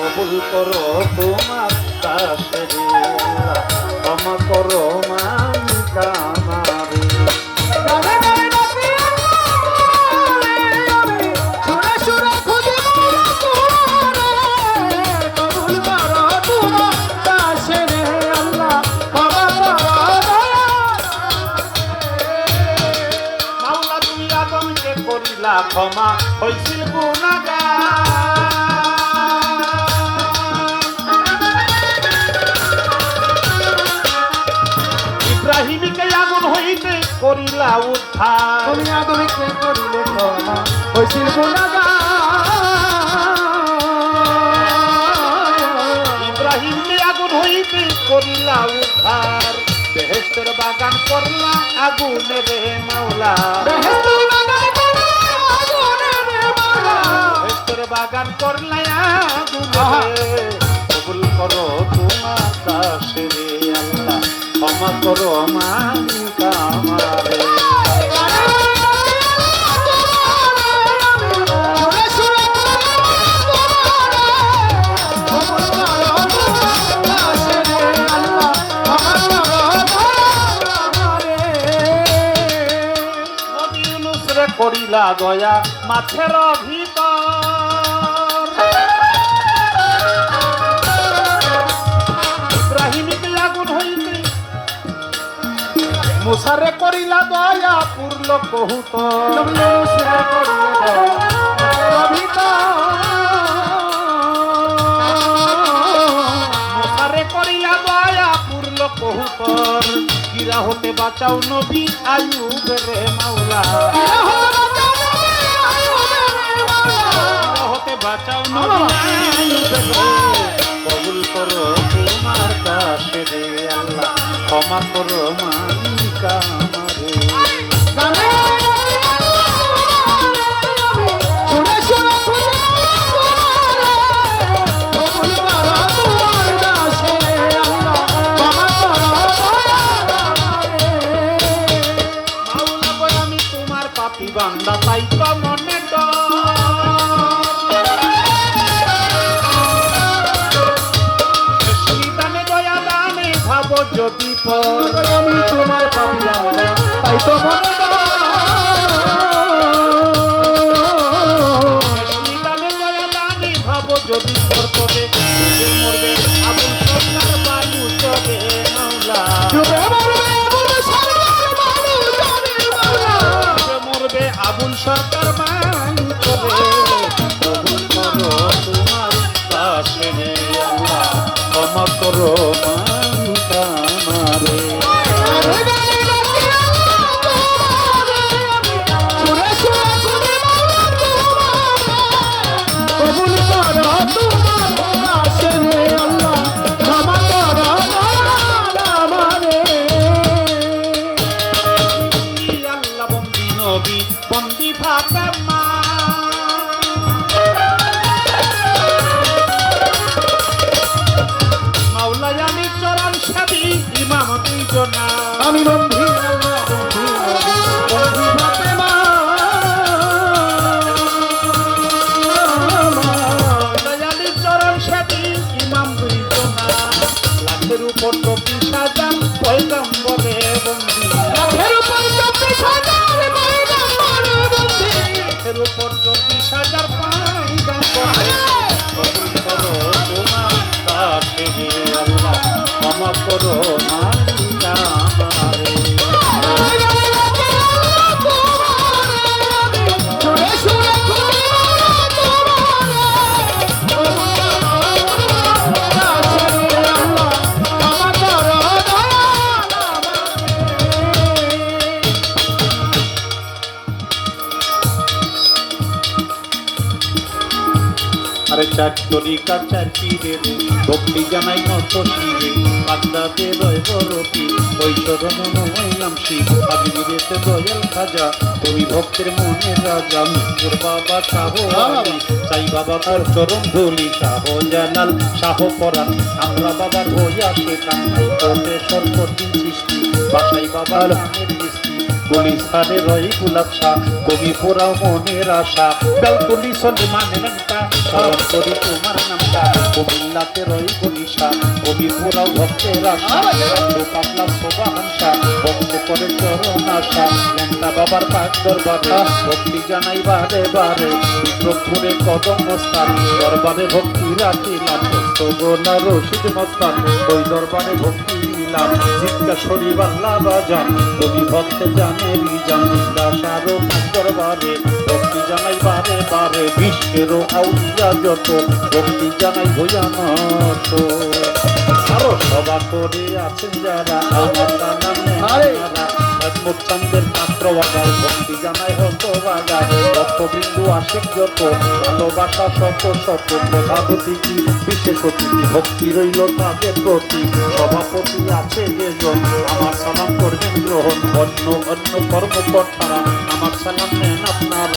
কবুল করো তোমার কাছে আল্লাহ ক্ষমা করো মালিকা আমারে ক্ষমা হইছিল ইব্রাহিমকে আগুন হইতে করিলা উদ্ধার তুমি আদমিকে করিলে ক্ষমা হইছিল ইব্রাহিমকে আগুন হইতে করিলা উদ্ধার বেহেশতের বাগান করলা আগুনে রে মাওলা বাগান করলে কবুল করো তোমার কাছে রে আল্লাহ ক্ষমা করো মালিকা আমারে নবী ইউনূস রে করিলা দয়া মাছের ভিতর মুসারে করিলা দয়া পূর্ল কহুত মুসারে করিলা দয়া পূর্ল কহুতর গিরা হতে বাঁচাও নবী আইয়ুব রে মাওলা হতে বাঁচাও নবী আইয়ুব রে কবুল করো তোমার কাছে রে আল্লাহ ক্ষমা করো মালিকা আমারে মাওলা বল আমি তোমার পাপী বান্দা তাই তো মনে যদি আমি তোমার পাপিয়া তাই তো মনে ভাবো যদি করবে মরবে আবুল সরকার বালু চবে মাওলা মরবে আবুল সরকার বালু চবে কবুল করো তোমার কাছে আল্লাহ ক্ষমা করো মালিকা আমারে বন্দি থাকে মা মাওলাই আমি চরণ সাদি ইমাম দুইজনা আমি বন্ধি আল্লাহ বন্ধি ভাতে মা মাওলাই আমি চরণ সাদি ইমাম দুইজনা লাখের উপর 24,000 পয়গম্বরে বন্দি লাখের উপর 24,000 লাখের উপর 24,000 পয়গম্বরে কবুল করো তোমার কাছে আল্লাহ ক্ষমা করো মালিকা আমারে আরে চার তরিকা চার পীরের ভক্তি জানাই নত শিবে বাগদাদে রয় বরফি ওই চরণ হইলাম শিব আজমিরেতে দয়াল খাজা তুমি ভক্তের মনের রাজা তোর বাবা শাহ আলী চাই বাবা তার চরণ ধুলি শাহ জালাল শাহ পরাণ আমরা বাবার হইয়া শেখান কোটেশ্বর কঠিন সৃষ্টি বাসাই বাবার নামের মিষ্টি গুলিস্তানে রয় গুলাব শাহ কবি পোড়াও মনের আশা বেলতলি সলমান নামটা স্মরণ করি তোমার নামটা কুমিল্লাতে রই গনিশা কবি পুরাও ভক্তের আশা পাতলা শোভা হাংসা ভক্তে করে চরণ আশা লেন্টা বাবার পাক দরবারটা ভক্তি জানাই বারে বারে বিক্রমপুরে কদম মস্তান দরবারে ভক্তি রাখিলাম গোনা রশিদ মস্তান ওই দরবারে ভক্তি দিলাম জিজ্ঞাসরি বাংলা বাজান কবি ভক্তে জানে রিজান দাসারো দরবারে ভক্তি জানাই বারে বারে বিশ্বেরও আউলিয়া যত ভক্তি জানাই ভয়ানত আরো সভা করে আছেন যারা আমার নাম চান্দের পাত্র বাজার ভক্তি জানাই হত বাজার ভক্তবিন্দু আশিক যত ভালোবাসা শত শত প্রধাপতি কি বিশেষ অতিথি ভক্তি রইল তাদের প্রতি সভাপতি আছে যেজন আমার সালাম করবেন গ্রহণ অন্য অন্য কর্মকর্তারা আমার সালাম নেন আপনার